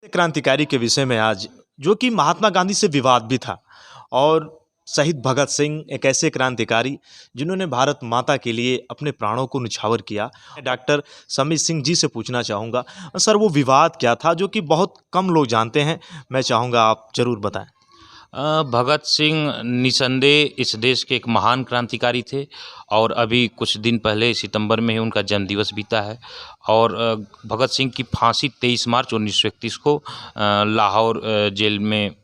क्रांतिकारी के विषय में आज, जो कि महात्मा गांधी से विवाद भी था। और शहीद भगत सिंह एक ऐसे क्रांतिकारी जिन्होंने भारत माता के लिए अपने प्राणों को न्यौछावर किया। डॉक्टर समीर सिंह जी से पूछना चाहूँगा, सर वो विवाद क्या था जो कि बहुत कम लोग जानते हैं? मैं चाहूँगा आप ज़रूर बताएं। भगत सिंह निसंदेह इस देश के एक महान क्रांतिकारी थे और अभी कुछ दिन पहले सितंबर में ही उनका जन्मदिवस बीता है। और भगत सिंह की फांसी 23 मार्च 1931 को लाहौर जेल में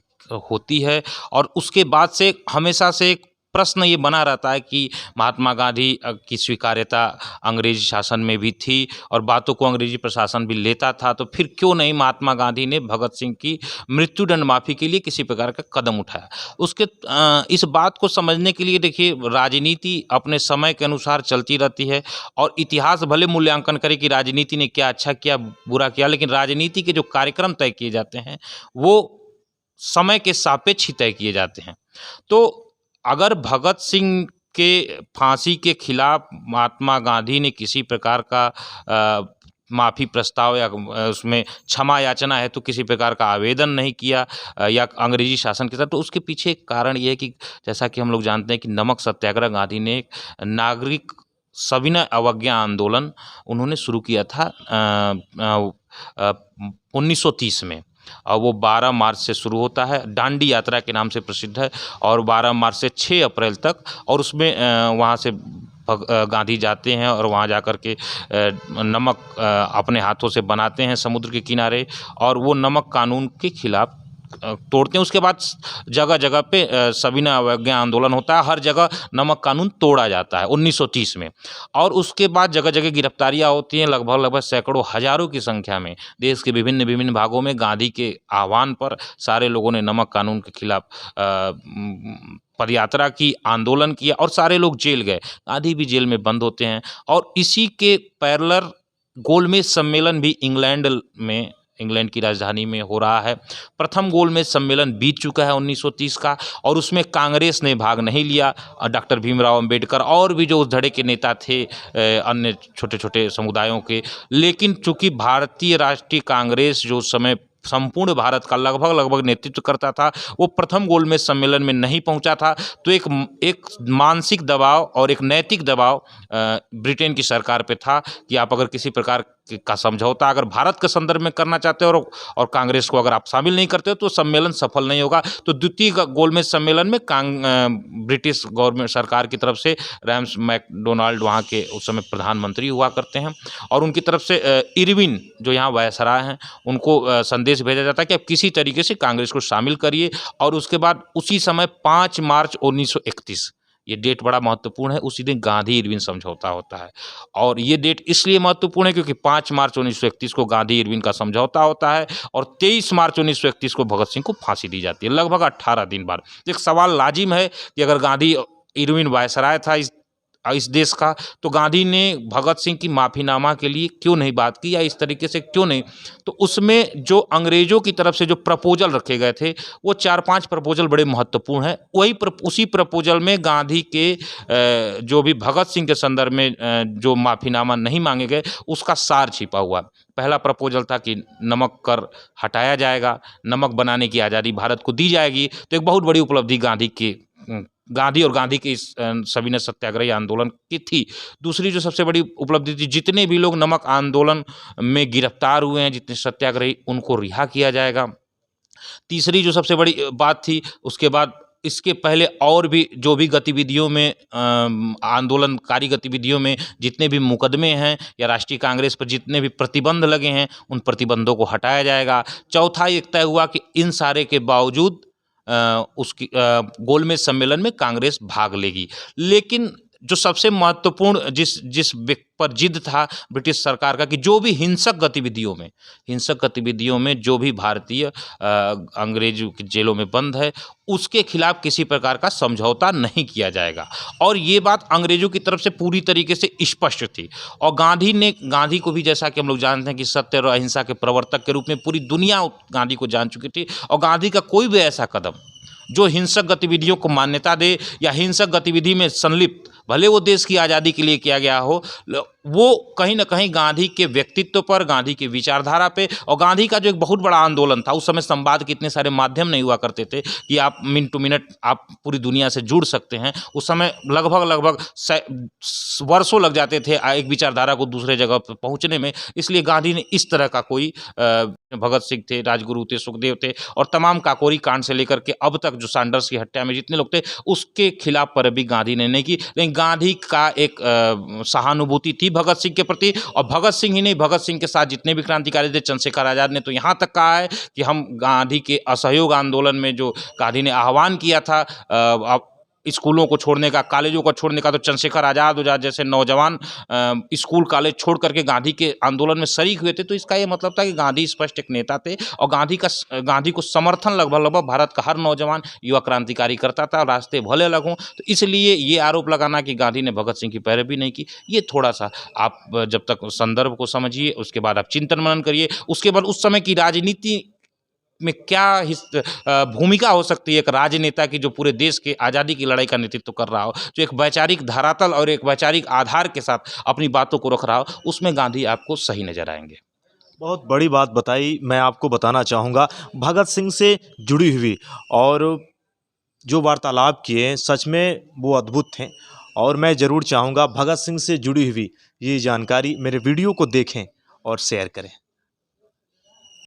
होती है। और उसके बाद से हमेशा से एक प्रश्न ये बना रहता है कि महात्मा गांधी की स्वीकार्यता अंग्रेजी शासन में भी थी और बातों को अंग्रेजी प्रशासन भी लेता था, तो फिर क्यों नहीं महात्मा गांधी ने भगत सिंह की मृत्युदंड माफ़ी के लिए किसी प्रकार का कदम उठाया। उसके इस बात को समझने के लिए देखिए, राजनीति अपने समय के अनुसार चलती रहती है और इतिहास भले मूल्यांकन करे कि राजनीति ने क्या अच्छा किया बुरा किया, लेकिन राजनीति के जो कार्यक्रम तय किए जाते हैं वो समय के सापेक्ष ही तय किए जाते हैं। तो अगर भगत सिंह के फांसी के खिलाफ महात्मा गांधी ने किसी प्रकार का माफ़ी प्रस्ताव या उसमें क्षमा याचना है तो किसी प्रकार का आवेदन नहीं किया या अंग्रेजी शासन के साथ, तो उसके पीछे एक कारण ये है कि जैसा कि हम लोग जानते हैं कि नमक सत्याग्रह गांधी ने एक नागरिक सविनय अवज्ञा आंदोलन उन्होंने शुरू किया था 1930 में। और वो 12 मार्च से शुरू होता है, दांडी यात्रा के नाम से प्रसिद्ध है और 12 मार्च से 6 अप्रैल तक। और उसमें वहाँ से गांधी जाते हैं और वहाँ जाकर के नमक अपने हाथों से बनाते हैं समुद्र के किनारे और वो नमक कानून के खिलाफ तोड़ते हैं। उसके बाद जगह जगह पे सविनय अवज्ञा आंदोलन होता है, हर जगह नमक कानून तोड़ा जाता है 1930 में। और उसके बाद जगह जगह गिरफ्तारियां होती हैं, लगभग सैकड़ों हजारों की संख्या में देश के विभिन्न विभिन्न भागों में गांधी के आह्वान पर सारे लोगों ने नमक कानून के खिलाफ पदयात्रा की, आंदोलन किया और सारे लोग जेल गए। गांधी भी जेल में बंद होते हैं। और इसी के पैरेलल गोलमेज सम्मेलन भी इंग्लैंड की राजधानी में हो रहा है। प्रथम गोलमेज सम्मेलन बीत चुका है 1930 का और उसमें कांग्रेस ने भाग नहीं लिया। डॉक्टर भीमराव अंबेडकर और भी जो उस धड़े के नेता थे अन्य छोटे छोटे समुदायों के, लेकिन चूंकि भारतीय राष्ट्रीय कांग्रेस जो उस समय संपूर्ण भारत का लगभग नेतृत्व करता था, वो प्रथम गोलमेज सम्मेलन में नहीं पहुंचा था। तो एक मानसिक दबाव और एक नैतिक दबाव ब्रिटेन की सरकार पे था कि आप अगर किसी प्रकार का समझौता अगर भारत के संदर्भ में करना चाहते हो और कांग्रेस को अगर आप शामिल नहीं करते हो तो सम्मेलन सफल नहीं होगा। तो द्वितीय गोलमेज सम्मेलन में ब्रिटिश गवर्नमेंट सरकार की तरफ से रैम्स मैकडोनाल्ड वहाँ के उस समय प्रधानमंत्री हुआ करते हैं और उनकी तरफ से इरविन जो यहाँ वायसराय हैं उनको संदेश भेजा जाता है कि आप किसी तरीके से कांग्रेस को शामिल करिए। और उसके बाद उसी समय 5 मार्च 1931, ये डेट बड़ा महत्वपूर्ण है, उसी दिन गांधी इरविन समझौता होता है। और ये डेट इसलिए महत्वपूर्ण है क्योंकि 5 मार्च 1931 को गांधी इरविन का समझौता होता है और 23 मार्च 1931 को भगत सिंह को फांसी दी जाती है, लगभग 18 दिन बाद। एक सवाल लाजिम है कि अगर गांधी इरविन वायसराय था इस देश का, तो गांधी ने भगत सिंह की माफ़ीनामा के लिए क्यों नहीं बात की या इस तरीके से क्यों नहीं। तो उसमें जो अंग्रेज़ों की तरफ से जो प्रपोजल रखे गए थे वो 4-5 प्रपोजल बड़े महत्वपूर्ण हैं। उसी प्रपोजल में गांधी के जो भी भगत सिंह के संदर्भ में जो माफ़ीनामा नहीं मांगे गए उसका सार छिपा हुआ। पहला प्रपोजल था कि नमक कर हटाया जाएगा, नमक बनाने की आज़ादी भारत को दी जाएगी। तो एक बहुत बड़ी उपलब्धि गांधी और गांधी के इस सविनय सत्याग्रही आंदोलन की थी। दूसरी जो सबसे बड़ी उपलब्धि थी, जितने भी लोग नमक आंदोलन में गिरफ्तार हुए हैं, जितने सत्याग्रही, उनको रिहा किया जाएगा। तीसरी जो सबसे बड़ी बात थी, उसके बाद इसके पहले और भी जो भी गतिविधियों में आंदोलनकारी गतिविधियों में जितने भी मुकदमे हैं या राष्ट्रीय कांग्रेस पर जितने भी प्रतिबंध लगे हैं उन प्रतिबंधों को हटाया जाएगा। चौथा एक तय हुआ कि इन सारे के बावजूद उसकी गोलमेज सम्मेलन में कांग्रेस भाग लेगी। लेकिन जो सबसे महत्वपूर्ण जिस पर जिद था ब्रिटिश सरकार का कि जो भी हिंसक गतिविधियों में जो भी भारतीय अंग्रेजों की जेलों में बंद है उसके खिलाफ किसी प्रकार का समझौता नहीं किया जाएगा। और ये बात अंग्रेजों की तरफ से पूरी तरीके से स्पष्ट थी। और गांधी को भी, जैसा कि हम लोग जानते हैं कि सत्य और अहिंसा के प्रवर्तक के रूप में पूरी दुनिया गांधी को जान चुकी थी। और गांधी का कोई भी ऐसा कदम जो हिंसक गतिविधियों को मान्यता दे या हिंसक गतिविधि में संलिप्त भले वो देश की आज़ादी के लिए किया गया हो, वो कहीं ना कहीं गांधी के व्यक्तित्व पर, गांधी की विचारधारा पे, और गांधी का जो एक बहुत बड़ा आंदोलन था, उस समय संवाद के इतने सारे माध्यम नहीं हुआ करते थे कि आप मिनट टू मिनट आप पूरी दुनिया से जुड़ सकते हैं। उस समय लगभग वर्षों लग जाते थे एक विचारधारा को दूसरे जगह पर पहुंचने में। इसलिए गांधी ने इस तरह का कोई भगत सिंह थे, राजगुरु थे, सुखदेव थे, और तमाम काकोरी कांड से लेकर के अब तक जो सैंडर्स की हत्या में जितने लोग थे, उसके खिलाफ पर भी गांधी ने नहीं की। लेकिन गांधी का एक सहानुभूति थी भगत सिंह के प्रति, और भगत सिंह ही नहीं, भगत सिंह के साथ जितने भी क्रांतिकारी थे, चंद्रशेखर आज़ाद ने तो यहाँ तक कहा है कि हम गांधी के असहयोग आंदोलन में जो गांधी ने आह्वान किया था स्कूलों को छोड़ने का, कॉलेजों को छोड़ने का, तो चंद्रशेखर आज़ाद जैसे नौजवान स्कूल कॉलेज छोड़ करके गांधी के आंदोलन में शरीक हुए थे। तो इसका ये मतलब था कि गांधी स्पष्ट एक नेता थे, और गांधी को समर्थन लगभग भारत का हर नौजवान युवा क्रांतिकारी करता था। रास्ते भले अलग हों, तो इसलिए ये आरोप लगाना कि गांधी ने भगत सिंह की पैरवी नहीं की, ये थोड़ा सा आप जब तक संदर्भ को समझिए, उसके बाद आप चिंतन मनन करिए, उसके बाद उस समय की राजनीति में क्या भूमिका हो सकती है एक राजनेता की, जो पूरे देश के आज़ादी की लड़ाई का नेतृत्व कर रहा हो, जो एक वैचारिक धरातल और एक वैचारिक आधार के साथ अपनी बातों को रख रहा हो, उसमें गांधी आपको सही नजर आएंगे। बहुत बड़ी बात बताई। मैं आपको बताना चाहूँगा, भगत सिंह से जुड़ी हुई और जो वार्तालाप किए, सच में वो अद्भुत थे। और मैं ज़रूर चाहूँगा भगत सिंह से जुड़ी हुई ये जानकारी मेरे वीडियो को देखें और शेयर करें।